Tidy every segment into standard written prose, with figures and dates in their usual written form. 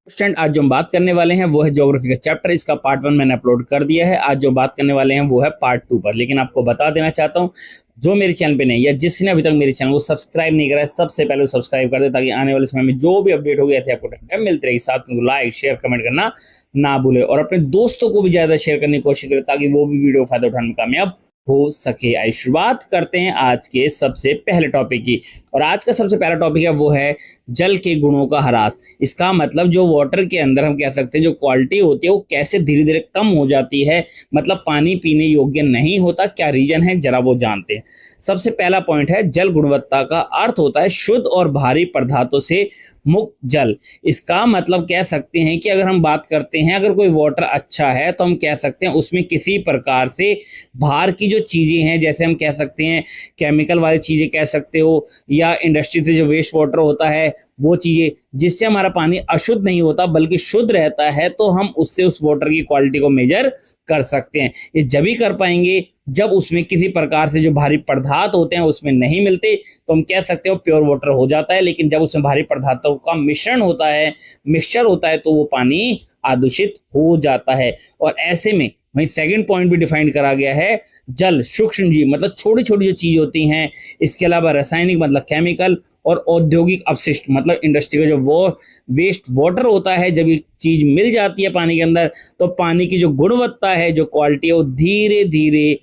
Student, आज जो हम बात करने वाले हैं वो है ज्योग्राफी का चैप्टर। इसका पार्ट 1 मैंने अपलोड कर दिया है। आज जो बात करने वाले हैं वो है पार्ट 2 पर। लेकिन आपको बता देना चाहता हूँ, जो मेरे चैनल पे नहीं या जिसने अभी तक मेरे चैनल को सब्सक्राइब नहीं करा है, सबसे पहले सब्सक्राइब कर दे, ताकि आने वाले समय में जो भी अपडेट होगी ऐसे आपको टाइम मिलती रहेगी। साथ में लाइक शेयर कमेंट करना ना भूले, और अपने दोस्तों को भी ज्यादा शेयर करने की कोशिश करें ताकि वो भी वीडियो फायदा उठाने में कामयाब हो सके। आइए शुरुआत करते हैं आज के सबसे पहले टॉपिक की। और आज का सबसे पहला टॉपिक है वो है जल के गुणों का ह्रास। इसका मतलब जो वाटर के अंदर हम कह सकते हैं जो क्वालिटी होती है वो कैसे धीरे धीरे कम हो जाती है, मतलब पानी पीने योग्य नहीं होता। क्या रीजन है जरा वो जानते हैं। सबसे पहला पॉइंट है जल गुणवत्ता का अर्थ होता है शुद्ध और भारी पदार्थों से मुक्त जल। इसका मतलब कह सकते हैं कि अगर हम बात करते हैं अगर कोई वाटर अच्छा है तो हम कह सकते हैं उसमें किसी प्रकार से बाहर की जो चीजें हैं, जैसे हम कह सकते हैं केमिकल वाली चीजें कह सकते हो, या इंडस्ट्री से जो वेस्ट वाटर होता है वो चीजें, जिससे हमारा पानी अशुद्ध नहीं होता बल्कि शुद्ध रहता है, तो हम उससे उस वाटर की क्वालिटी को मेजर कर सकते हैं। ये जब ही कर पाएंगे जब उसमें किसी प्रकार से जो भारी पदार्थ होते हैं उसमें नहीं मिलते, तो हम कह सकते हो प्योर वाटर हो जाता है। लेकिन जब उसमें भारी पदार्थों का मिश्रण होता है, मिक्सचर होता है, तो वो पानी आदूषित हो जाता है। और ऐसे में वहीं सेकंड पॉइंट भी डिफाइन करा गया है, जल सूक्ष्म जीव मतलब छोटी छोटी जो चीज होती हैं, इसके अलावा रासायनिक मतलब केमिकल, और औद्योगिक अपशिष्ट मतलब इंडस्ट्री का जो वो वेस्ट वाटर होता है, जब ये चीज मिल जाती है पानी के अंदर, तो पानी की जो गुणवत्ता है, जो क्वालिटी है, वो धीरे धीरे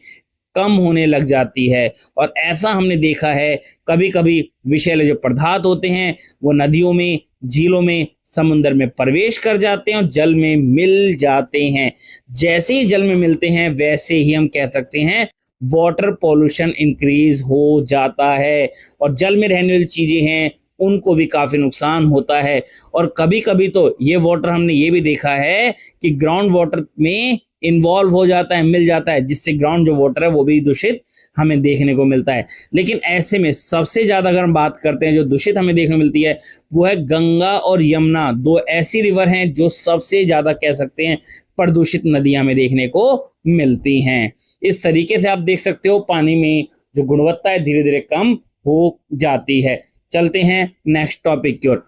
कम होने लग जाती है। और ऐसा हमने देखा है कभी कभी विषैले जो पदार्थ होते हैं वो नदियों में, झीलों में, समुद्र में प्रवेश कर जाते हैं और जल में मिल जाते हैं। जैसे ही जल में मिलते हैं वैसे ही हम कह सकते हैं वाटर पॉल्यूशन इंक्रीज हो जाता है, और जल में रहने वाली चीजें हैं उनको भी काफी नुकसान होता है। और कभी कभी तो ये वाटर हमने ये भी देखा है कि ग्राउंड वाटर में इन्वॉल्व हो जाता है, मिल जाता है, जिससे ग्राउंड जो वाटर है वो भी दूषित हमें देखने को मिलता है। लेकिन ऐसे में सबसे ज्यादा अगर हम बात करते हैं जो दूषित हमें देखने को मिलती है वो है गंगा और यमुना। दो ऐसी रिवर हैं जो सबसे ज्यादा कह सकते हैं प्रदूषित नदियां हमें देखने को मिलती हैं। इस तरीके से आप देख सकते हो पानी में जो गुणवत्ता है धीरे धीरे कम हो जाती है। चलते हैं नेक्स्ट टॉपिक की ओर।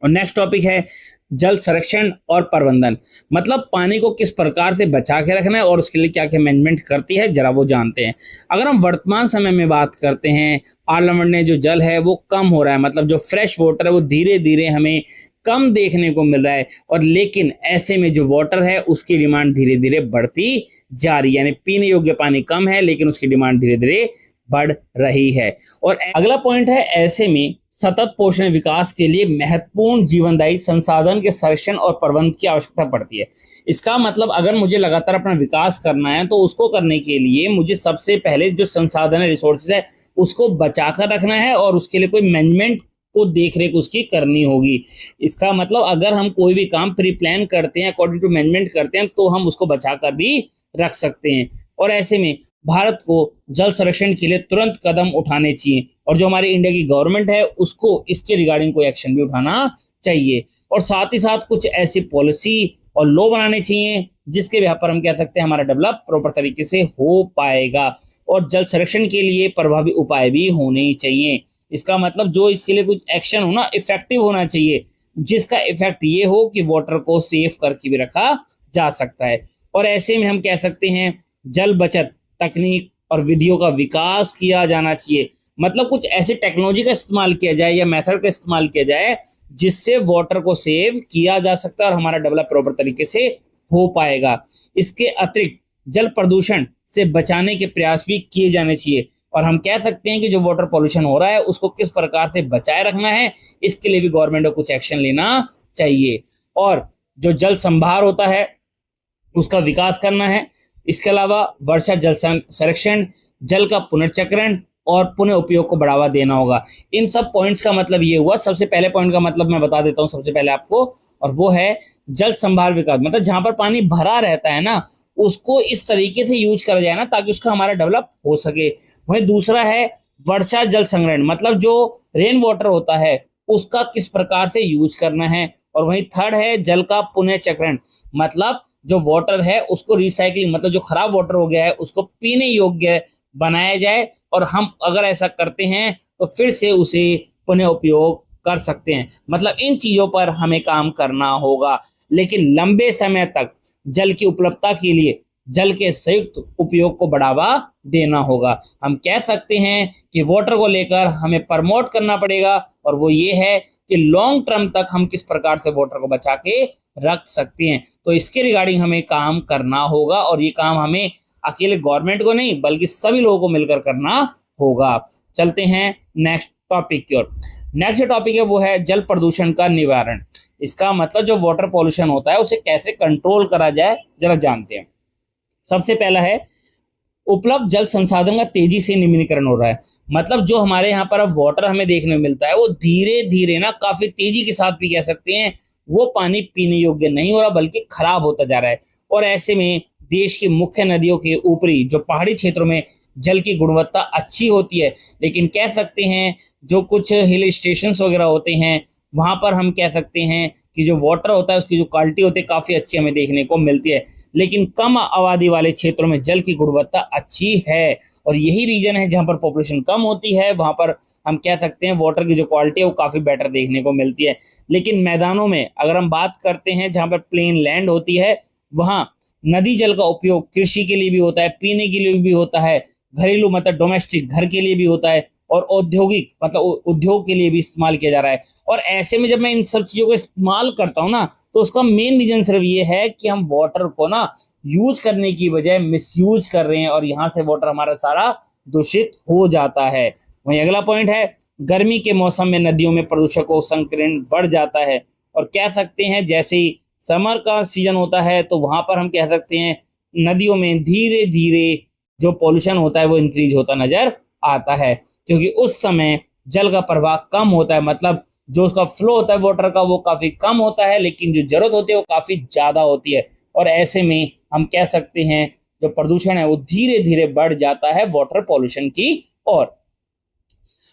और नेक्स्ट टॉपिक है जल संरक्षण और प्रबंधन, मतलब पानी को किस प्रकार से बचा के रखना है और उसके लिए क्या क्या मैनेजमेंट करती है जरा वो जानते हैं। अगर हम वर्तमान समय में बात करते हैं, आलमन में जो जल है वो कम हो रहा है, मतलब जो फ्रेश वाटर है वो धीरे धीरे हमें कम देखने को मिल रहा है। और लेकिन ऐसे में जो वाटर है उसकी डिमांड धीरे धीरे बढ़ती जा रही है, यानी पीने योग्य पानी कम है लेकिन उसकी डिमांड धीरे धीरे बढ़ रही है। और अगला पॉइंट है ऐसे में सतत पोषण विकास के लिए महत्वपूर्ण जीवनदायी संसाधन के संरक्षण और प्रबंधन की आवश्यकता पड़ती है। इसका मतलब अगर मुझे लगातार अपना विकास करना है तो उसको करने के लिए मुझे सबसे पहले जो संसाधन है, रिसोर्सेज है, उसको बचाकर रखना है और उसके लिए कोई मैनेजमेंट को देख रेख उसकी करनी होगी। इसका मतलब अगर हम कोई भी काम प्री प्लान करते हैं, अकॉर्डिंग टू मैनेजमेंट करते हैं, तो हम उसको बचाकर भी रख सकते हैं। और ऐसे में भारत को जल संरक्षण के लिए तुरंत कदम उठाने चाहिए, और जो हमारी इंडिया की गवर्नमेंट है उसको इसके रिगार्डिंग कोई एक्शन भी उठाना चाहिए। और साथ ही साथ कुछ ऐसी पॉलिसी और लॉ बनाने चाहिए जिसके बिहाफ पर हम कह सकते हैं हमारा डेवलप प्रॉपर तरीके से हो पाएगा। और जल संरक्षण के लिए प्रभावी उपाय भी होने चाहिए। इसका मतलब जो इसके लिए कुछ एक्शन हो ना, इफेक्टिव होना चाहिए, जिसका इफेक्ट ये हो कि वाटर को सेफ करके भी रखा जा सकता है। और ऐसे में हम कह सकते हैं जल बचत तकनीक और विधियों का विकास किया जाना चाहिए, मतलब कुछ ऐसी टेक्नोलॉजी का इस्तेमाल किया जाए या मेथड का इस्तेमाल किया जाए जिससे वाटर को सेव किया जा सकता है और हमारा डेवलप प्रॉपर तरीके से हो पाएगा। इसके अतिरिक्त जल प्रदूषण से बचाने के प्रयास भी किए जाने चाहिए, और हम कह सकते हैं कि जो वाटर पॉल्यूशन हो रहा है उसको किस प्रकार से बचाए रखना है, इसके लिए भी गवर्नमेंट को कुछ एक्शन लेना चाहिए। और जो जल संभार होता है उसका विकास करना है। इसके अलावा वर्षा जल संरक्षण, जल का पुनर्चक्रण और पुनः उपयोग को बढ़ावा देना होगा। इन सब पॉइंट्स का मतलब ये हुआ, सबसे पहले पॉइंट का मतलब मैं बता देता हूँ सबसे पहले आपको, और वो है जल संभार विकास, मतलब जहां पर पानी भरा रहता है ना उसको इस तरीके से यूज करा जाए ना ताकि उसका हमारा डेवलप हो सके। वहीं दूसरा है वर्षा जल संग्रहण, मतलब जो रेन वाटर होता है उसका किस प्रकार से यूज करना है। और वहीं थर्ड है जल का पुनः चक्रण, मतलब जो वाटर है उसको रिसाइकलिंग, मतलब जो खराब वाटर हो गया है उसको पीने योग्य बनाया जाए, और हम अगर ऐसा करते हैं तो फिर से उसे पुनः उपयोग कर सकते हैं। मतलब इन चीजों पर हमें काम करना होगा, लेकिन लंबे समय तक जल की उपलब्धता के लिए जल के संयुक्त उपयोग को बढ़ावा देना होगा। हम कह सकते हैं कि वाटर को लेकर हमें प्रमोट करना पड़ेगा, और वो ये है कि लॉन्ग टर्म तक हम किस प्रकार से वाटर को बचा के रख सकते हैं। तो इसके रिगार्डिंग हमें काम करना होगा, और ये काम हमें अकेले गवर्नमेंट को नहीं बल्कि सभी लोगों को मिलकर करना होगा। चलते हैं नेक्स्ट टॉपिक की ओर। नेक्स्ट जो टॉपिक है वो है जल प्रदूषण का निवारण। इसका मतलब जो वाटर पॉल्यूशन होता है उसे कैसे कंट्रोल करा जाए, जरा जानते हैं। सबसे पहला है, उपलब्ध जल संसाधन का तेजी से निम्नीकरण हो रहा है। मतलब जो हमारे यहाँ पर अब वाटर हमें देखने को मिलता है वो धीरे धीरे ना काफी तेजी के साथ भी कह सकते हैं वो पानी पीने योग्य नहीं हो रहा बल्कि खराब होता जा रहा है। और ऐसे में देश की मुख्य नदियों के ऊपरी जो पहाड़ी क्षेत्रों में जल की गुणवत्ता अच्छी होती है, लेकिन कह सकते हैं जो कुछ हिल स्टेशन वगैरह होते हैं वहां पर हम कह सकते हैं कि जो वाटर होता है उसकी जो क्वालिटी होती है काफी अच्छी हमें देखने को मिलती है, लेकिन कम आबादी वाले क्षेत्रों में जल की गुणवत्ता अच्छी है। और यही रीजन है जहां पर पॉपुलेशन कम होती है वहां पर हम कह सकते हैं वाटर की जो क्वालिटी है वो काफी बेटर देखने को मिलती है। लेकिन मैदानों में अगर हम बात करते हैं जहां पर प्लेन लैंड होती है वहां नदी जल का उपयोग कृषि के लिए भी होता है, पीने के लिए भी होता है, घरेलू मतलब डोमेस्टिक घर के लिए भी होता है, और औद्योगिक मतलब उद्योग के लिए भी इस्तेमाल किया जा रहा है। और ऐसे में जब मैं इन सब चीजों को इस्तेमाल करता हूँ ना तो उसका मेन रीजन सिर्फ ये है कि हम वाटर को ना यूज करने की बजाय मिसयूज कर रहे हैं, और यहाँ से वाटर हमारा सारा दूषित हो जाता है। वहीं अगला पॉइंट है, गर्मी के मौसम में नदियों में प्रदूषकों संकीर्ण बढ़ जाता है। और कह सकते हैं जैसे ही समर का सीजन होता है तो वहां पर हम कह सकते हैं नदियों में धीरे धीरे जो पॉल्यूशन होता है वो इंक्रीज होता नजर आता है, क्योंकि उस समय जल का प्रवाह कम होता है। मतलब जो उसका फ्लो होता है वाटर का वो काफी कम होता है, लेकिन जो जरूरत होती है वो काफी ज्यादा होती है। और ऐसे में हम कह सकते हैं जो प्रदूषण है वो धीरे धीरे बढ़ जाता है वाटर पॉल्यूशन की ओर।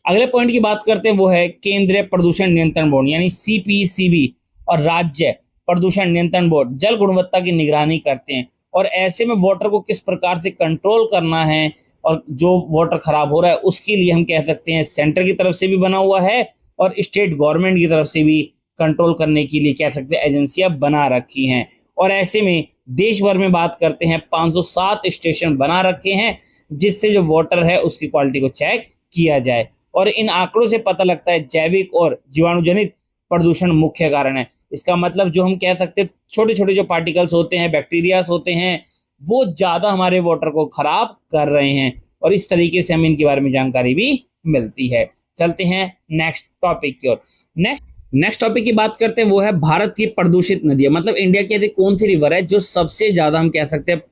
अगले पॉइंट की बात करते हैं वो है केंद्रीय प्रदूषण नियंत्रण बोर्ड यानी सीपीसीबी और राज्य प्रदूषण नियंत्रण बोर्ड जल गुणवत्ता की निगरानी करते हैं। और ऐसे में वाटर को किस प्रकार से कंट्रोल करना है और जो वाटर खराब हो रहा है उसके लिए हम कह सकते हैं सेंटर की तरफ से भी बना हुआ है और स्टेट गवर्नमेंट की तरफ से भी कंट्रोल करने के लिए कह सकते हैं एजेंसियां बना रखी हैं। और ऐसे में देश भर में बात करते हैं 507 स्टेशन बना रखे हैं जिससे जो वाटर है उसकी क्वालिटी को चेक किया जाए। और इन आंकड़ों से पता लगता है जैविक और जीवाणुजनित प्रदूषण मुख्य कारण है। इसका मतलब जो हम कह सकते हैं छोटे छोटे जो पार्टिकल्स होते हैं बैक्टीरियाज होते हैं वो ज्यादा हमारे वाटर को खराब कर रहे हैं, और इस तरीके से हमें इनके बारे में जानकारी भी मिलती है। चलते हैं नेक्स्ट टॉपिक की ओर। नेक्स्ट टॉपिक की बात करते हैं वो है भारत की प्रदूषित नदियां। मतलब इंडिया की ऐसी कौन सी रिवर है जो सबसे ज्यादा हम कह सकते हैं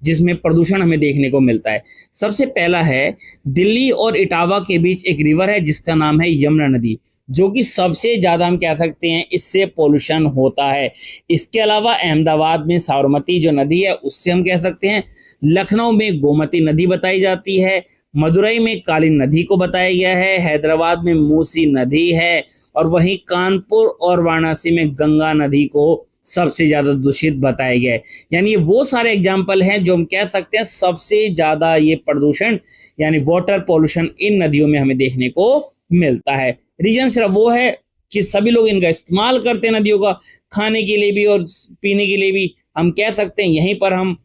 जिसमें प्रदूषण हमें देखने को मिलता है। सबसे पहला है दिल्ली और इटावा के बीच एक रिवर है जिसका नाम है यमुना नदी, जो कि सबसे ज्यादा हम कह सकते हैं इससे पोल्यूशन होता है। इसके अलावा अहमदाबाद में साबरमती जो नदी है उससे हम कह सकते हैं, लखनऊ में गोमती नदी बताई जाती है, मदुरई में काली नदी को बताया गया है, हैदराबाद में मूसी नदी है, और वहीं कानपुर और वाराणसी में गंगा नदी को सबसे ज्यादा दूषित बताया गया है। यानी ये वो सारे एग्जाम्पल हैं जो हम कह सकते हैं सबसे ज्यादा ये प्रदूषण यानी वाटर पॉल्यूशन इन नदियों में हमें देखने को मिलता है। रीजन सिर्फ वो है कि सभी लोग इनका इस्तेमाल करते हैं नदियों का, खाने के लिए भी और पीने के लिए भी। हम कह सकते हैं यहीं पर हम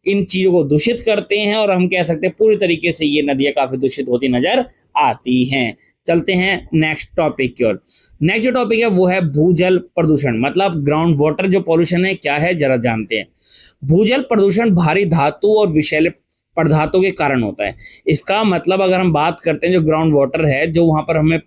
इन चीजों को दूषित करते हैं, और हम कह सकते हैं पूरी तरीके से ये नदियां काफी दूषित होती नजर आती हैं। चलते हैं नेक्स्ट टॉपिक की ओर। नेक्स्ट जो टॉपिक है वो है भूजल प्रदूषण। मतलब ग्राउंड वाटर जो पॉल्यूशन है क्या है जरा जानते हैं। भूजल प्रदूषण भारी धातु और विषैले पदार्थों के कारण होता है। इसका मतलब अगर हम बात करते हैं जो ग्राउंड वाटर है जो वहां पर हमें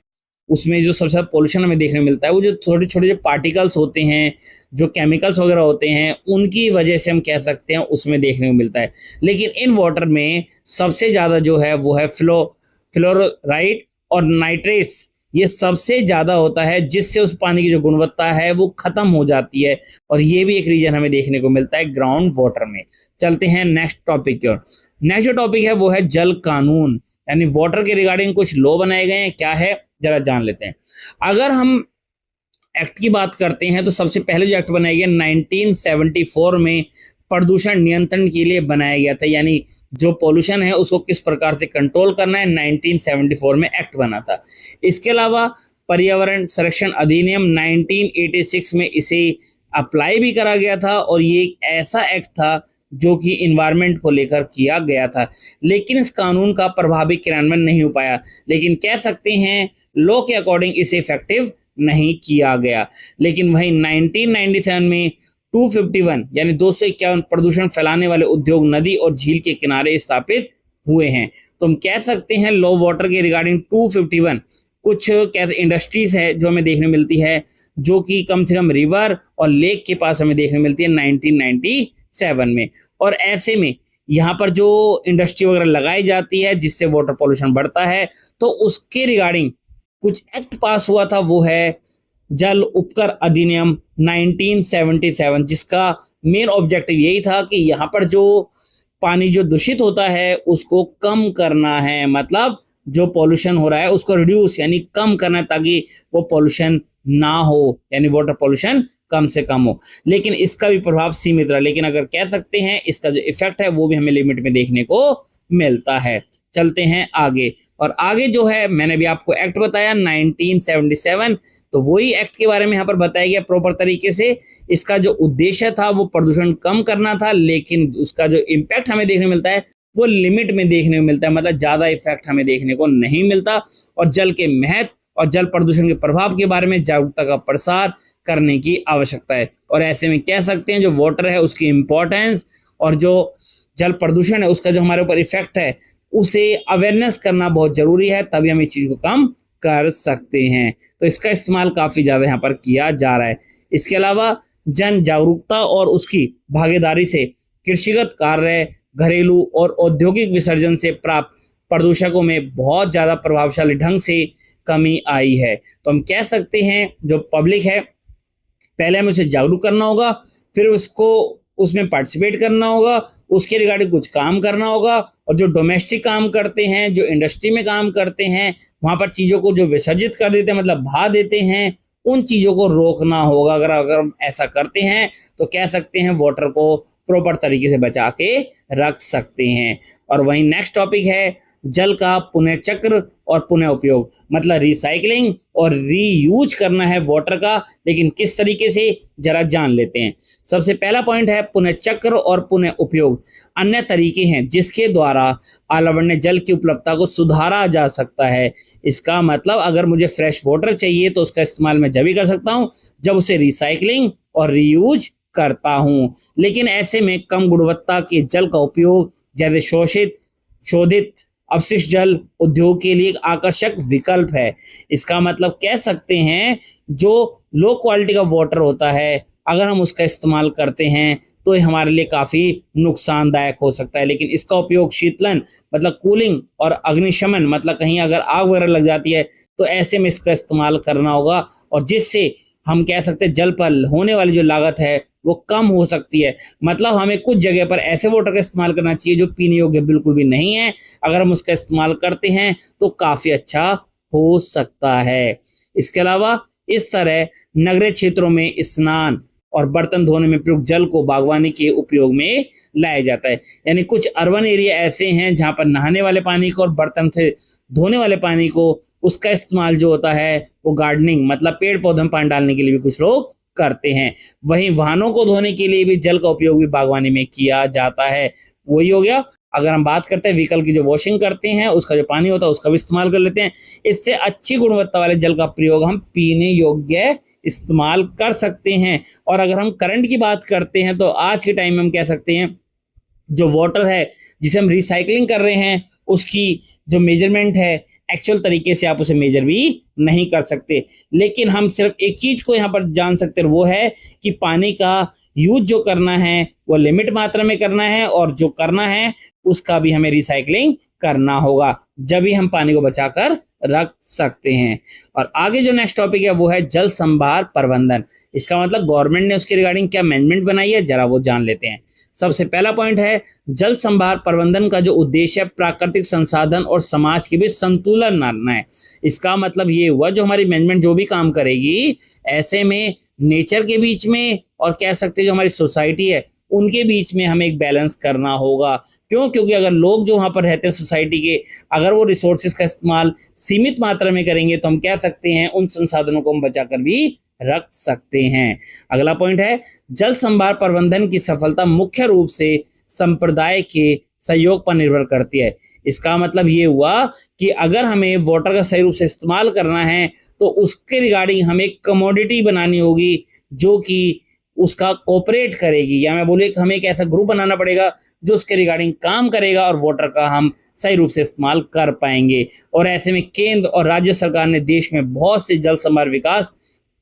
उसमें जो सबसे ज्यादा पॉल्यूशन हमें देखने को मिलता है वो जो छोटे छोटे जो पार्टिकल्स होते हैं जो केमिकल्स वगैरह होते हैं उनकी वजह से हम कह सकते हैं उसमें देखने को मिलता है। लेकिन इन वाटर में सबसे ज्यादा जो है वो है फ्लोराइड और नाइट्रेट्स, ये सबसे ज्यादा होता है जिससे उस पानी की जो गुणवत्ता है वो खत्म हो जाती है, और ये भी एक रीजन हमें देखने को मिलता है ग्राउंड वाटर में। चलते हैं नेक्स्ट टॉपिक की ओर। नेक्स्ट जो टॉपिक है वो है जल कानून, यानी वाटर के रिगार्डिंग कुछ लॉ बनाए गए हैं, क्या है जरा जान लेते हैं। अगर हम एक्ट की बात करते हैं तो सबसे पहले जो एक्ट बनाया गया 1974 में प्रदूषण नियंत्रण के लिए बनाया गया था, यानी जो पॉल्यूशन है उसको किस प्रकार से कंट्रोल करना है, 1974 में एक्ट बना था। इसके अलावा पर्यावरण संरक्षण अधिनियम 1986 में इसे अप्लाई भी करा गया था और ये एक ऐसा एक्ट था जो कि इन्वायरमेंट को लेकर किया गया था, लेकिन इस कानून का प्रभावी क्रियान्वयन नहीं हो पाया। लेकिन कह सकते हैं लॉ के अकॉर्डिंग इसे इफेक्टिव नहीं किया गया। लेकिन वहीं 1997 में 251 यानी 251 प्रदूषण फैलाने वाले उद्योग नदी और झील के किनारे स्थापित हुए हैं। तो हम कह सकते हैं लॉ वाटर के रिगार्डिंग 251 कुछ कैसे इंडस्ट्रीज है जो हमें देखने मिलती है, जो कि कम से कम रिवर और लेक के पास हमें देखने मिलती है 1997 में। और ऐसे में यहाँ पर जो इंडस्ट्री वगैरह लगाई जाती है जिससे वाटर पॉल्यूशन बढ़ता है, तो उसके रिगार्डिंग कुछ एक्ट पास हुआ था, वो है जल उपकर अधिनियम 1977, जिसका मेन ऑब्जेक्टिव यही था कि यहाँ पर जो पानी जो दूषित होता है उसको कम करना है, मतलब जो पॉल्यूशन हो रहा है उसको रिड्यूस यानी कम करना है ताकि वो पॉल्यूशन ना हो, यानी वाटर पॉल्यूशन कम से कम हो। लेकिन इसका भी प्रभाव सीमित रहा, लेकिन अगर कह सकते हैं इसका जो इफेक्ट है वो भी हमें लिमिट में देखने को मिलता है। चलते हैं आगे, और आगे जो है मैंने भी आपको एक्ट बताया 1977, तो वही एक्ट के बारे में यहाँ पर बताया गया प्रॉपर तरीके से। इसका जो उद्देश्य था वो प्रदूषण कम करना था, लेकिन उसका जो इम्पैक्ट हमें देखने मिलता है वो लिमिट में देखने को मिलता है, मतलब ज्यादा इफेक्ट हमें देखने को नहीं मिलता। और जल के महत्व और जल प्रदूषण के प्रभाव के बारे में जागरूकता का प्रसार करने की आवश्यकता है। और ऐसे में कह सकते हैं जो वाटर है उसकी इंपॉर्टेंस और जो जल प्रदूषण है उसका जो हमारे ऊपर इफेक्ट है उसे अवेयरनेस करना बहुत जरूरी है, तभी हम इस चीज को कम कर सकते हैं। तो इसका इस्तेमाल काफी ज्यादा यहाँ पर किया जा रहा है। इसके अलावा जन जागरूकता और उसकी भागीदारी से कृषिगत कार्य, घरेलू और औद्योगिक विसर्जन से प्राप्त प्रदूषकों में बहुत ज्यादा प्रभावशाली ढंग से कमी आई है। तो हम कह सकते हैं जो पब्लिक है पहले हमें उसे जागरूक करना होगा, फिर उसको उसमें पार्टिसिपेट करना होगा, उसके रिगार्डिंग कुछ काम करना होगा। और जो डोमेस्टिक काम करते हैं, जो इंडस्ट्री में काम करते हैं, वहां पर चीजों को जो विसर्जित कर देते हैं मतलब बहा देते हैं, उन चीजों को रोकना होगा। अगर हम ऐसा करते हैं तो कह सकते हैं वाटर को प्रॉपर तरीके से बचा के रख सकते हैं। और वहीं नेक्स्ट टॉपिक है जल का पुनः चक्र और पुनः उपयोग, मतलब रिसाइकलिंग और रीयूज करना है वाटर का, लेकिन किस तरीके से जरा जान लेते हैं। सबसे पहला पॉइंट है पुनः चक्र और पुनः उपयोग। अन्य तरीके हैं जिसके द्वारा आलवण्य जल की उपलब्धता को सुधारा जा सकता है। इसका मतलब अगर मुझे फ्रेश वाटर चाहिए तो उसका इस्तेमाल मैं जब भी कर सकता हूँ जब उसे रिसाइकलिंग और रीयूज करता हूँ। लेकिन ऐसे में कम गुणवत्ता के जल का उपयोग जैसे शोधित अपशिष्ट जल उद्योग के लिए एक आकर्षक विकल्प है। इसका मतलब कह सकते हैं जो लो क्वालिटी का वाटर होता है अगर हम उसका इस्तेमाल करते हैं तो ये हमारे लिए काफ़ी नुकसानदायक हो सकता है। लेकिन इसका उपयोग शीतलन मतलब कूलिंग और अग्निशमन मतलब कहीं अगर आग वगैरह लग जाती है तो ऐसे में इसका इस्तेमाल करना होगा, और जिससे हम कह सकते हैं जल पर होने वाली जो लागत है वो कम हो सकती है। मतलब हमें कुछ जगह पर ऐसे वाटर का इस्तेमाल करना चाहिए जो पीने योग्य बिल्कुल भी नहीं है, अगर हम उसका इस्तेमाल करते हैं तो काफ़ी अच्छा हो सकता है। इसके अलावा इस तरह नगरीय क्षेत्रों में स्नान और बर्तन धोने में प्रयुक्त जल को बागवानी के उपयोग में लाया जाता है। यानी कुछ अर्बन एरिया ऐसे हैं जहाँ पर नहाने वाले पानी को और बर्तन से धोने वाले पानी को उसका इस्तेमाल जो होता है वो गार्डनिंग मतलब पेड़ पौधों में पानी डालने के लिए भी कुछ लोग करते हैं। वहीं वाहनों को धोने के लिए भी जल का उपयोग भी बागवानी में किया जाता है। वही हो गया। अगर हम बात करते हैं व्हीकल की जो वॉशिंग करते हैं उसका जो पानी होता है उसका भी इस्तेमाल कर लेते हैं। इससे अच्छी गुणवत्ता वाले जल का प्रयोग हम पीने योग्य इस्तेमाल कर सकते हैं। और अगर हम करंट की बात करते हैं तो आज के टाइम में हम कह सकते हैं जो वाटर है जिसे हम रिसाइकलिंग कर रहे हैं उसकी जो मेजरमेंट है एक्चुअल तरीके से आप उसे मेजर भी नहीं कर सकते। लेकिन हम सिर्फ एक चीज को यहाँ पर जान सकते हैं, वो है कि पानी का यूज जो करना है वो लिमिट मात्रा में करना है, और जो करना है उसका भी हमें रिसाइकलिंग करना होगा, जब भी हम पानी को बचाकर रख सकते हैं। और आगे जो नेक्स्ट टॉपिक है वो है जल संभार प्रबंधन। इसका मतलब गवर्नमेंट ने उसके रिगार्डिंग क्या मैनेजमेंट बनाई है जरा वो जान लेते हैं। सबसे पहला पॉइंट है जल संभार प्रबंधन का जो उद्देश्य है प्राकृतिक संसाधन और समाज के बीच संतुलन लाना है। इसका मतलब ये हुआ जो हमारी मैनेजमेंट जो भी काम करेगी ऐसे में नेचर के बीच में और कह सकते हैं जो हमारी सोसाइटी है उनके बीच में हमें एक बैलेंस करना होगा। क्यों? क्योंकि अगर लोग जो वहाँ पर रहते हैं सोसाइटी के, अगर वो रिसोर्सेज का इस्तेमाल सीमित मात्रा में करेंगे तो हम कह सकते हैं उन संसाधनों को हम बचा कर भी रख सकते हैं। अगला पॉइंट है, जल संभार प्रबंधन की सफलता मुख्य रूप से संप्रदाय के सहयोग पर निर्भर करती है। इसका मतलब ये हुआ कि अगर हमें वाटर का सही रूप से इस्तेमाल करना है तो उसके रिगार्डिंग हमें एक कमोडिटी बनानी होगी जो कि उसका कोऑपरेट करेगी, या मैं बोलूँ हमें एक ऐसा ग्रुप बनाना पड़ेगा जो उसके रिगार्डिंग काम करेगा और वाटर का हम सही रूप से इस्तेमाल कर पाएंगे। और ऐसे में केंद्र और राज्य सरकार ने देश में बहुत से जल संभार विकास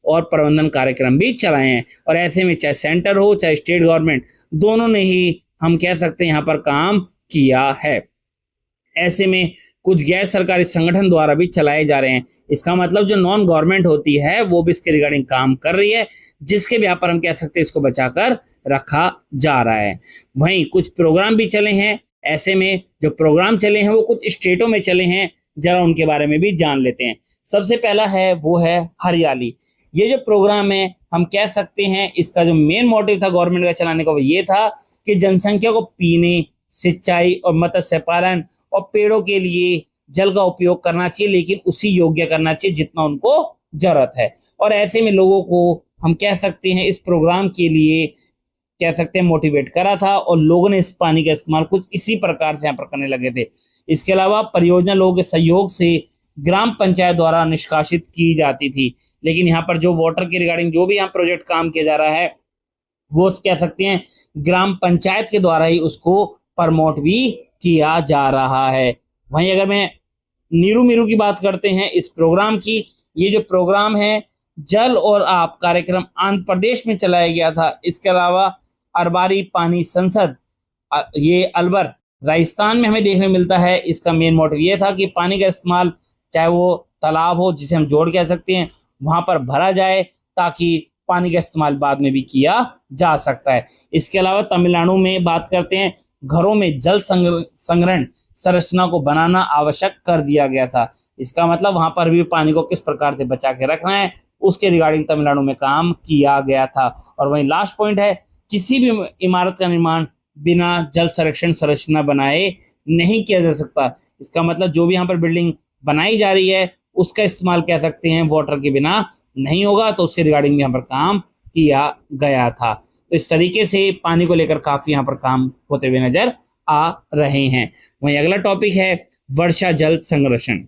और प्रबंधन कार्यक्रम भी चलाए हैं। और ऐसे में चाहे सेंटर हो चाहे स्टेट गवर्नमेंट, दोनों ने ही हम कह सकते हैं यहाँ पर काम किया है। ऐसे में कुछ गैर सरकारी संगठन द्वारा भी चलाए जा रहे हैं। इसका मतलब जो नॉन गवर्नमेंट होती है वो भी इसके रिगार्डिंग काम कर रही है, जिसके व्याप पर हम कह सकते हैं इसको बचाकर रखा जा रहा है। वहीं कुछ प्रोग्राम भी चले हैं। ऐसे में जो प्रोग्राम चले हैं वो कुछ स्टेटों में चले हैं, जरा उनके बारे में भी जान लेते हैं। सबसे पहला है वो है हरियाली। ये जो प्रोग्राम है हम कह सकते हैं इसका जो मेन मोटिव था गवर्नमेंट का चलाने का वो ये था कि जनसंख्या को पीने, सिंचाई और मत्स्य पालन और पेड़ों के लिए जल का उपयोग करना चाहिए, लेकिन उसी योग्य करना चाहिए जितना उनको जरूरत है। और ऐसे में लोगों को हम कह सकते हैं इस प्रोग्राम के लिए कह सकते हैं मोटिवेट करा था, और लोगों ने इस पानी का इस्तेमाल कुछ इसी प्रकार से यहाँ पर करने लगे थे। इसके अलावा परियोजना लोगों के सहयोग से ग्राम पंचायत द्वारा निष्कासित की जाती थी, लेकिन यहाँ पर जो वाटर के रिगार्डिंग जो भी यहाँ प्रोजेक्ट काम किया जा रहा है वो कह सकते हैं ग्राम पंचायत के द्वारा ही उसको प्रमोट भी किया जा रहा है। वहीं अगर मैं नीरू मीरू की बात करते हैं इस प्रोग्राम की, ये जो प्रोग्राम है जल और आप कार्यक्रम आंध्र प्रदेश में चलाया गया था। इसके अलावा अरबारी पानी संसद ये अलवर राजस्थान में हमें देखने मिलता है। इसका मेन मोटिव ये था कि पानी का इस्तेमाल चाहे वो तालाब हो जिसे हम जोड़ कह सकते हैं वहां पर भरा जाए, ताकि पानी का इस्तेमाल बाद में भी किया जा सकता है। इसके अलावा तमिलनाडु में बात करते हैं, घरों में जल संग्रहण संरचना को बनाना आवश्यक कर दिया गया था। इसका मतलब वहां पर भी पानी को किस प्रकार से बचा के रखना है उसके रिगार्डिंग तमिलनाडु में काम किया गया था। और वहीं लास्ट पॉइंट है, किसी भी इमारत का निर्माण बिना जल संरक्षण संरचना बनाए नहीं किया जा सकता। इसका मतलब जो भी यहाँ पर बिल्डिंग बनाई जा रही है उसका इस्तेमाल कह सकते हैं वाटर के बिना नहीं होगा, तो उसके रिगार्डिंग भी यहाँ पर काम किया गया था। तो इस तरीके से पानी को लेकर काफी यहाँ पर काम होते हुए नजर आ रहे हैं। वहीं अगला टॉपिक है वर्षा जल संरक्षण।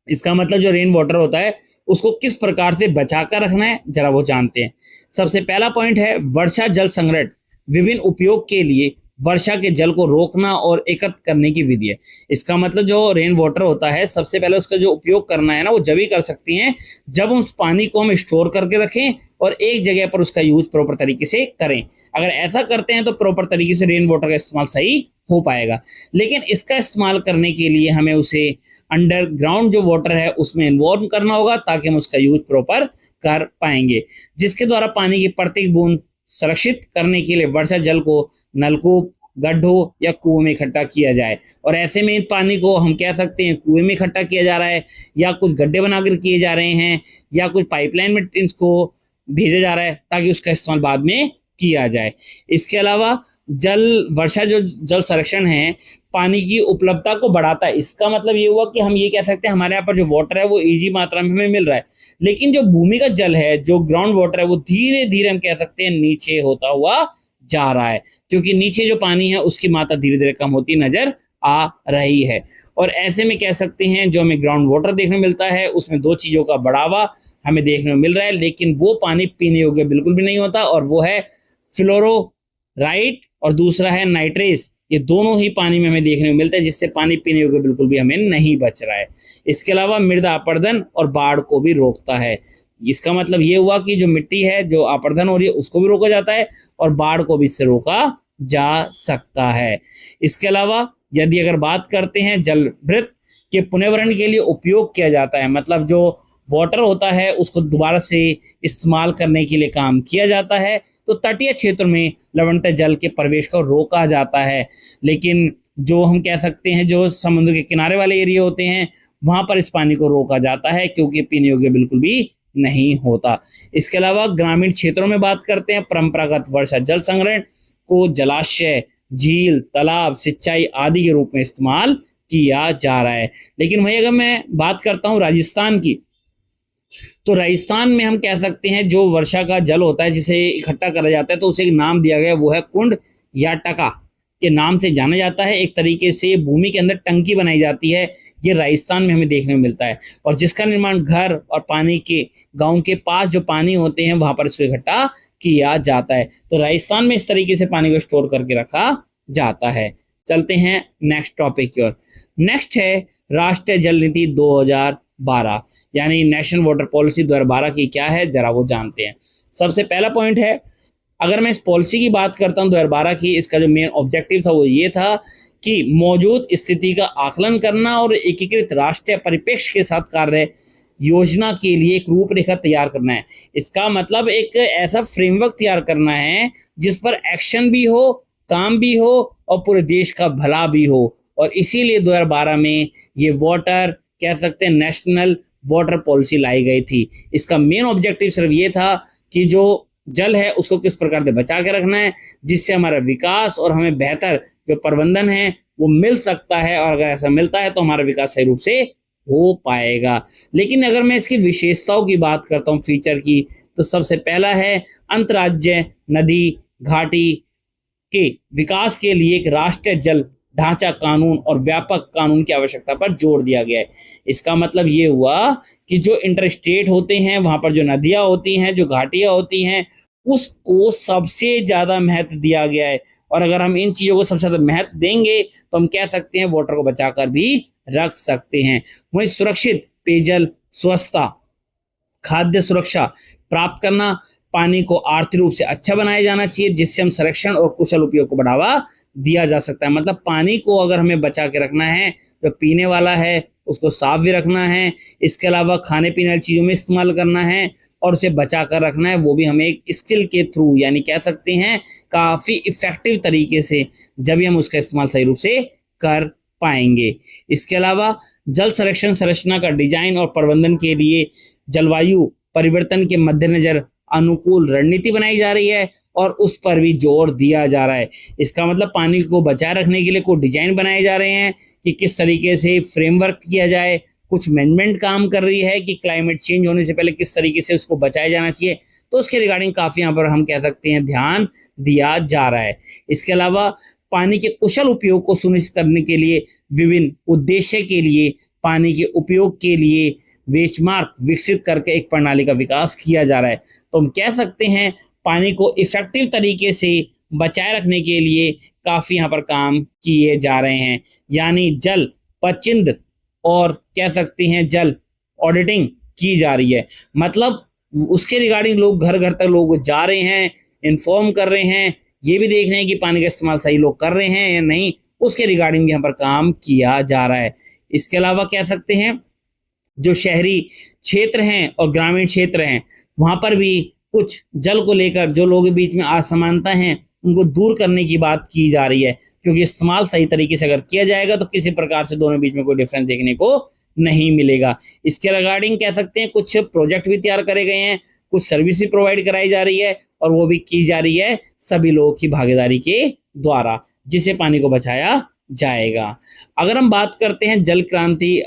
इसका मतलब जो रेन वाटर होता है उसको किस प्रकार से बचा कर रखना है जरा वो जानते हैं। सबसे पहला पॉइंट है वर्षा जल संग्रहण विभिन्न उपयोग के लिए वर्षा के जल को रोकना और एकत्र करने की विधि है। इसका मतलब जो रेन वाटर होता है सबसे पहले उसका जो उपयोग करना है ना वो जब ही कर सकते हैं जब उस पानी को हम स्टोर करके रखें और एक जगह पर उसका यूज प्रॉपर तरीके से करें। अगर ऐसा करते हैं तो प्रॉपर तरीके से रेन वाटर का इस्तेमाल सही हो पाएगा। लेकिन इसका इस्तेमाल करने के लिए हमें उसे अंडरग्राउंड जो वाटर है उसमें इन्वॉल्व करना होगा ताकि हम उसका यूज प्रॉपर कर पाएंगे, जिसके द्वारा पानी की प्रत्येक बूंद सुरक्षित करने के लिए वर्षा जल को नलकूप, गड्ढों या कुएं में इकट्ठा किया जाए। और ऐसे में पानी को हम कह सकते हैं कुएं में इकट्ठा किया जा रहा है, या कुछ गड्ढे बनाकर किए जा रहे हैं, या कुछ पाइपलाइन में इसको भेजा जा रहा है ताकि उसका इस्तेमाल बाद में किया जाए। इसके अलावा वर्षा जो जल संरक्षण है पानी की उपलब्धता को बढ़ाता है। इसका मतलब ये हुआ कि हम ये कह सकते हैं हमारे यहाँ पर जो वाटर है वो इजी मात्रा में हमें मिल रहा है, लेकिन जो भूमिगत जल है जो ग्राउंड वाटर है वो धीरे धीरे हम कह सकते हैं नीचे होता हुआ जा रहा है, क्योंकि नीचे जो पानी है उसकी मात्रा धीरे धीरे कम होती नजर आ रही है। और ऐसे में कह सकते हैं जो हमें ग्राउंड वाटर देखने मिलता है उसमें दो चीजों का बढ़ावा हमें देखने को मिल रहा है, लेकिन वो पानी पीने योग्य बिल्कुल भी नहीं होता, और वो है फ्लोरोराइड और दूसरा है नाइट्रेस। ये दोनों ही पानी में हमें देखने को मिलता है, जिससे पानी पीने योग्य बिल्कुल भी हमें नहीं बच रहा है। इसके अलावा मृदा अपरदन और बाढ़ को भी रोकता है। इसका मतलब ये हुआ कि जो मिट्टी है जो अपरदन हो रही है उसको भी रोका जाता है और बाढ़ को भी इससे रोका जा सकता है। इसके अलावा यदि अगर बात करते हैं जल वृत्त के पुनर्भरण के लिए उपयोग किया जाता है, मतलब जो वाटर होता है उसको दोबारा से इस्तेमाल करने के लिए काम किया जाता है, तो तटीय क्षेत्र में लवणता जल के प्रवेश को रोका जाता है। लेकिन जो हम कह सकते हैं जो समुद्र के किनारे वाले एरिया होते हैं वहां पर इस पानी को रोका जाता है क्योंकि पीने योग्य बिल्कुल भी नहीं होता। इसके अलावा ग्रामीण क्षेत्रों में बात करते हैं परंपरागत वर्षा जल संग्रहण को जलाशय, झील, तालाब, सिंचाई आदि के रूप में इस्तेमाल किया जा रहा है। लेकिन वही अगर मैं बात करता हूँ राजस्थान की, तो राजस्थान में हम कह सकते हैं जो वर्षा का जल होता है जिसे इकट्ठा करा जाता है, तो उसे एक नाम दिया गया, वो है कुंड या टका के नाम से जाना जाता है। एक तरीके से भूमि के अंदर टंकी बनाई जाती है, ये राजस्थान में हमें देखने को मिलता है, और जिसका निर्माण घर और पानी के गांव के पास जो पानी होते हैं वहां पर इसको इकट्ठा किया जाता है। तो राजस्थान में इस तरीके से पानी को स्टोर करके रखा जाता है। चलते हैं नेक्स्ट टॉपिक की ओर। नेक्स्ट है राष्ट्रीय जल नीति 2012, यानी नेशनल वाटर पॉलिसी 2012 की क्या है, जरा वो जानते हैं। सबसे पहला पॉइंट है, अगर मैं इस पॉलिसी की बात करता हूं 2012 की, इसका जो मेन ऑब्जेक्टिव था वो ये था कि मौजूद स्थिति का आकलन करना और एकीकृत राष्ट्रीय परिप्रेक्ष्य के साथ कार्य योजना के लिए एक रूपरेखा तैयार करना है। इसका मतलब एक ऐसा फ्रेमवर्क तैयार करना है जिस पर एक्शन भी हो, काम भी हो और पूरे देश का भला भी हो। और इसीलिए 2012 में ये वाटर कह सकते हैं नेशनल वाटर पॉलिसी लाई गई थी। इसका मेन ऑब्जेक्टिव सिर्फ ये था कि जो जल है उसको किस प्रकार से बचा के रखना है, जिससे हमारा विकास और हमें बेहतर जो प्रबंधन है वो मिल सकता है, और अगर ऐसा मिलता है तो हमारा विकास सही रूप से हो पाएगा। लेकिन अगर मैं इसकी विशेषताओं की बात करता हूँ, फीचर की, तो सबसे पहला है अंतर्राज्य नदी घाटी के विकास के लिए एक राष्ट्रीय जल ढांचा कानून और व्यापक कानून की आवश्यकता पर जोर दिया गया है। इसका मतलब ये हुआ कि जो इंटर स्टेट होते हैं, वहां पर जो नदियां होती हैं, जो घाटियां होती हैं, उसको सबसे ज्यादा महत्व दिया गया है। और अगर हम इन चीजों को सबसे ज्यादा महत्व देंगे तो हम कह सकते हैं वाटर को बचाकर भी रख सकते हैं। वहीं सुरक्षित पेयजल, स्वच्छता, खाद्य सुरक्षा प्राप्त करना, पानी को आर्थिक रूप से अच्छा बनाया जाना चाहिए, जिससे हम संरक्षण और कुशल उपयोग को बढ़ावा दिया जा सकता है। मतलब पानी को अगर हमें बचा के रखना है, जो पीने वाला है उसको साफ भी रखना है, इसके अलावा खाने पीने वाली चीज़ों में इस्तेमाल करना है और उसे बचा कर रखना है, वो भी हमें एक स्किल के थ्रू, यानी कह सकते हैं काफ़ी इफेक्टिव तरीके से, जब भी हम उसका इस्तेमाल सही रूप से कर पाएंगे। इसके अलावा जल संरक्षण संरचना का डिजाइन और प्रबंधन के लिए जलवायु परिवर्तन के मद्देनजर अनुकूल रणनीति बनाई जा रही है और उस पर भी जोर दिया जा रहा है। इसका मतलब पानी को बचाए रखने के लिए कुछ डिजाइन बनाए जा रहे हैं कि किस तरीके से फ्रेमवर्क किया जाए। कुछ मैनेजमेंट काम कर रही है कि क्लाइमेट चेंज होने से पहले किस तरीके से उसको बचाया जाना चाहिए, तो उसके रिगार्डिंग काफ़ी यहाँ पर हम कह सकते हैं ध्यान दिया जा रहा है। इसके अलावा पानी के कुशल उपयोग को सुनिश्चित करने के लिए विभिन्न उद्देश्य के लिए पानी के उपयोग के लिए बेंचमार्क विकसित करके एक प्रणाली का विकास किया जा रहा है। तो हम कह सकते हैं पानी को इफेक्टिव तरीके से बचाए रखने के लिए काफ़ी यहाँ पर काम किए जा रहे हैं, यानी जल पचिंद और कह सकते हैं जल ऑडिटिंग की जा रही है। मतलब उसके रिगार्डिंग लोग घर घर तक लोग जा रहे हैं, इन्फॉर्म कर रहे हैं, ये भी देख रहे हैं कि पानी का इस्तेमाल सही लोग कर रहे हैं या नहीं, उसके रिगार्डिंग भी यहाँ पर काम किया जा रहा है। इसके अलावा कह सकते हैं जो शहरी क्षेत्र हैं और ग्रामीण क्षेत्र हैं, वहाँ पर भी कुछ जल को लेकर जो लोगों के बीच में असमानता हैं उनको दूर करने की बात की जा रही है, क्योंकि इस्तेमाल सही तरीके से अगर किया जाएगा तो किसी प्रकार से दोनों बीच में कोई डिफरेंस देखने को नहीं मिलेगा। इसके रिगार्डिंग कह सकते हैं कुछ प्रोजेक्ट भी तैयार करे गए हैं, कुछ सर्विस भी प्रोवाइड कराई जा रही है और वो भी की जा रही है सभी लोगों की भागीदारी के द्वारा, जिससे पानी को बचाया जाएगा। अगर हम बात करते हैं जल क्रांति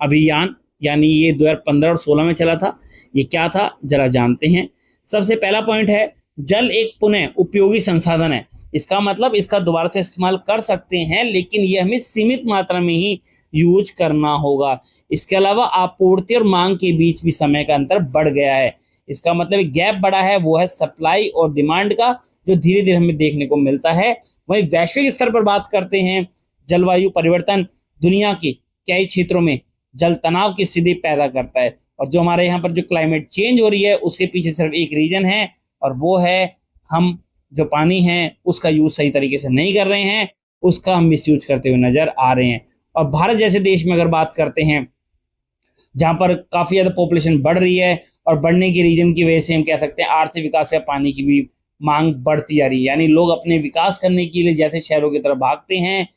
अभियान, यानी ये 2015 और 16 में चला था, ये क्या था जरा जानते हैं। सबसे पहला पॉइंट है जल एक पुनः उपयोगी संसाधन है। इसका मतलब इसका दोबारा से इस्तेमाल कर सकते हैं, लेकिन ये हमें सीमित मात्रा में ही यूज करना होगा। इसके अलावा आपूर्ति और मांग के बीच भी समय का अंतर बढ़ गया है। इसका मतलब एक गैप बढ़ा है, वो है सप्लाई और डिमांड का, जो धीरे धीरे हमें देखने को मिलता है। वहीं वैश्विक स्तर पर बात करते हैं, जलवायु परिवर्तन दुनिया के कई क्षेत्रों में जल तनाव की स्थिति पैदा करता है, और जो हमारे यहाँ पर जो क्लाइमेट चेंज हो रही है उसके पीछे सिर्फ एक रीजन है, और वो है हम जो पानी है उसका यूज सही तरीके से नहीं कर रहे हैं, उसका हम मिसयूज करते हुए नजर आ रहे हैं। और भारत जैसे देश में अगर बात करते हैं जहाँ पर काफ़ी ज़्यादा पॉपुलेशन बढ़ रही है, और बढ़ने की रीजन की वजह से हम कह सकते हैं आर्थिक विकास से पानी की भी मांग बढ़ती जा रही है। यानी लोग अपने विकास करने के लिए जैसे शहरों की तरफ भागते हैं,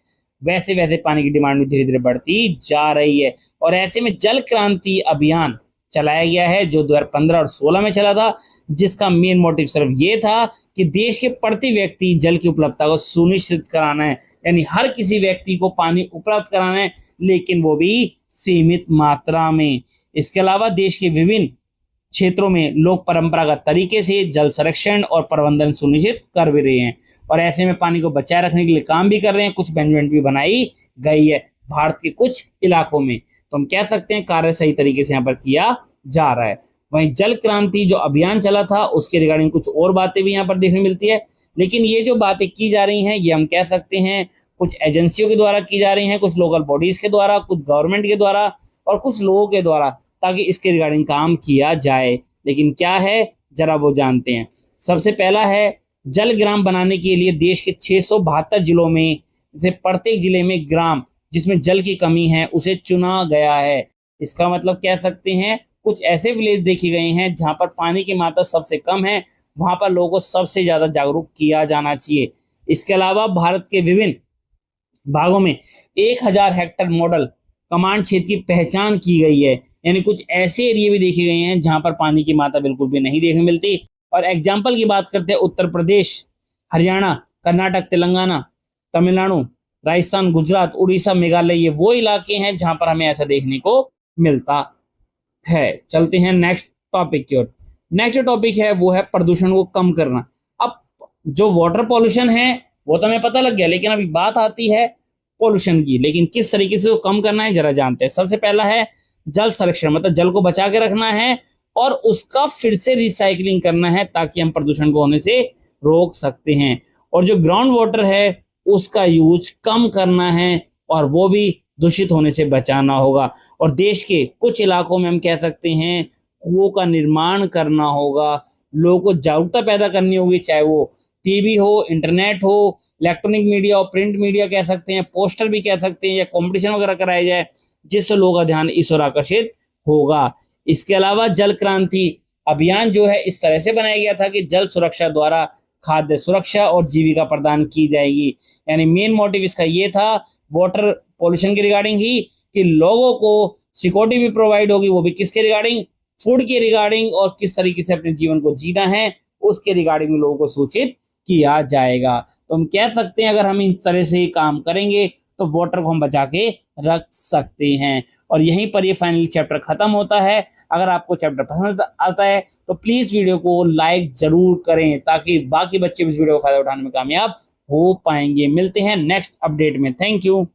वैसे वैसे पानी की डिमांड भी धीरे धीरे बढ़ती जा रही है। और ऐसे में जल क्रांति अभियान चलाया गया है, जो 2015 और 16 में चला था, जिसका मेन मोटिव सिर्फ ये था कि देश के प्रति व्यक्ति जल की उपलब्धता को सुनिश्चित कराना है, यानी हर किसी व्यक्ति को पानी उपलब्ध कराना है, लेकिन वो भी सीमित मात्रा में। इसके अलावा देश के विभिन्न क्षेत्रों में लोग परंपरागत तरीके से जल संरक्षण और प्रबंधन सुनिश्चित कर भी रहे हैं, और ऐसे में पानी को बचाए रखने के लिए काम भी कर रहे हैं। कुछ मैनेजमेंट भी बनाई गई है भारत के कुछ इलाकों में, तो हम कह सकते हैं कार्य सही तरीके से यहाँ पर किया जा रहा है। वहीं जल क्रांति जो अभियान चला था उसके रिगार्डिंग कुछ और बातें भी यहाँ पर देखने मिलती है, लेकिन ये जो बातें की जा रही हैं ये हम कह सकते हैं कुछ एजेंसियों के द्वारा की जा रही हैं, कुछ लोकल बॉडीज के द्वारा, कुछ गवर्नमेंट के द्वारा और कुछ लोगों के द्वारा, ताकि इसके रिगार्डिंग काम किया जाए। लेकिन क्या है जरा वो जानते हैं। सबसे पहला है जल ग्राम बनाने के लिए देश के 672 जिलों में से प्रत्येक जिले में ग्राम जिसमें जल की कमी है उसे चुना गया है। इसका मतलब कह सकते हैं कुछ ऐसे विलेज देखे गए हैं जहां पर पानी की मात्रा सबसे कम है, वहां पर लोगों को सबसे ज्यादा जागरूक किया जाना चाहिए। इसके अलावा भारत के विभिन्न भागों में 1000 हेक्टेयर मॉडल कमांड क्षेत्र की पहचान की गई है, यानी कुछ ऐसे एरिया भी देखे गए हैं जहां पर पानी की मात्रा बिल्कुल भी नहीं देखने मिलती। और एग्जाम्पल की बात करते हैं, उत्तर प्रदेश, हरियाणा, कर्नाटक, तेलंगाना, तमिलनाडु, राजस्थान, गुजरात, उड़ीसा, मेघालय, ये वो इलाके हैं जहां पर हमें ऐसा देखने को मिलता है। चलते हैं नेक्स्ट टॉपिक की ओर। नेक्स्ट टॉपिक है वो है प्रदूषण को कम करना। अब जो वाटर पॉल्यूशन है वो तो हमें पता लग गया, लेकिन अभी बात आती है पॉल्यूशन की, लेकिन किस तरीके से वो कम करना है जरा जानते हैं। सबसे पहला है जल संरक्षण, मतलब जल को बचा के रखना है और उसका फिर से रिसाइकलिंग करना है ताकि हम प्रदूषण को होने से रोक सकते हैं। और जो ग्राउंड वाटर है उसका यूज कम करना है और वो भी दूषित होने से बचाना होगा। और देश के कुछ इलाकों में हम कह सकते हैं कुओं का निर्माण करना होगा, लोगों को जागरूकता पैदा करनी होगी, चाहे वो टीवी हो, इंटरनेट हो, इलेक्ट्रॉनिक मीडिया और प्रिंट मीडिया कह सकते हैं, पोस्टर भी कह सकते हैं, या कंपटीशन वगैरह कराया जाए जिससे लोगों का ध्यान इस ओर आकर्षित होगा। इसके अलावा जल क्रांति अभियान जो है इस तरह से बनाया गया था कि जल सुरक्षा द्वारा खाद्य सुरक्षा और जीविका प्रदान की जाएगी, यानी मेन मोटिव इसका ये था वाटर पॉल्यूशन के रिगार्डिंग ही कि लोगों को सिक्योरिटी भी प्रोवाइड होगी, वो भी किसके रिगार्डिंग, फूड के रिगार्डिंग, और किस तरीके से अपने जीवन को जीना है उसके रिगार्डिंग लोगों को सूचित किया जाएगा। तो हम कह सकते हैं अगर हम इस तरह से ही काम करेंगे तो वाटर को हम बचा के रख सकते हैं। और यहीं पर ये फाइनली चैप्टर खत्म होता है। अगर आपको चैप्टर पसंद आता है तो प्लीज वीडियो को लाइक जरूर करें ताकि बाकी बच्चे भी इस वीडियो का फायदा उठाने में कामयाब हो पाएंगे। मिलते हैं नेक्स्ट अपडेट में। Thank you.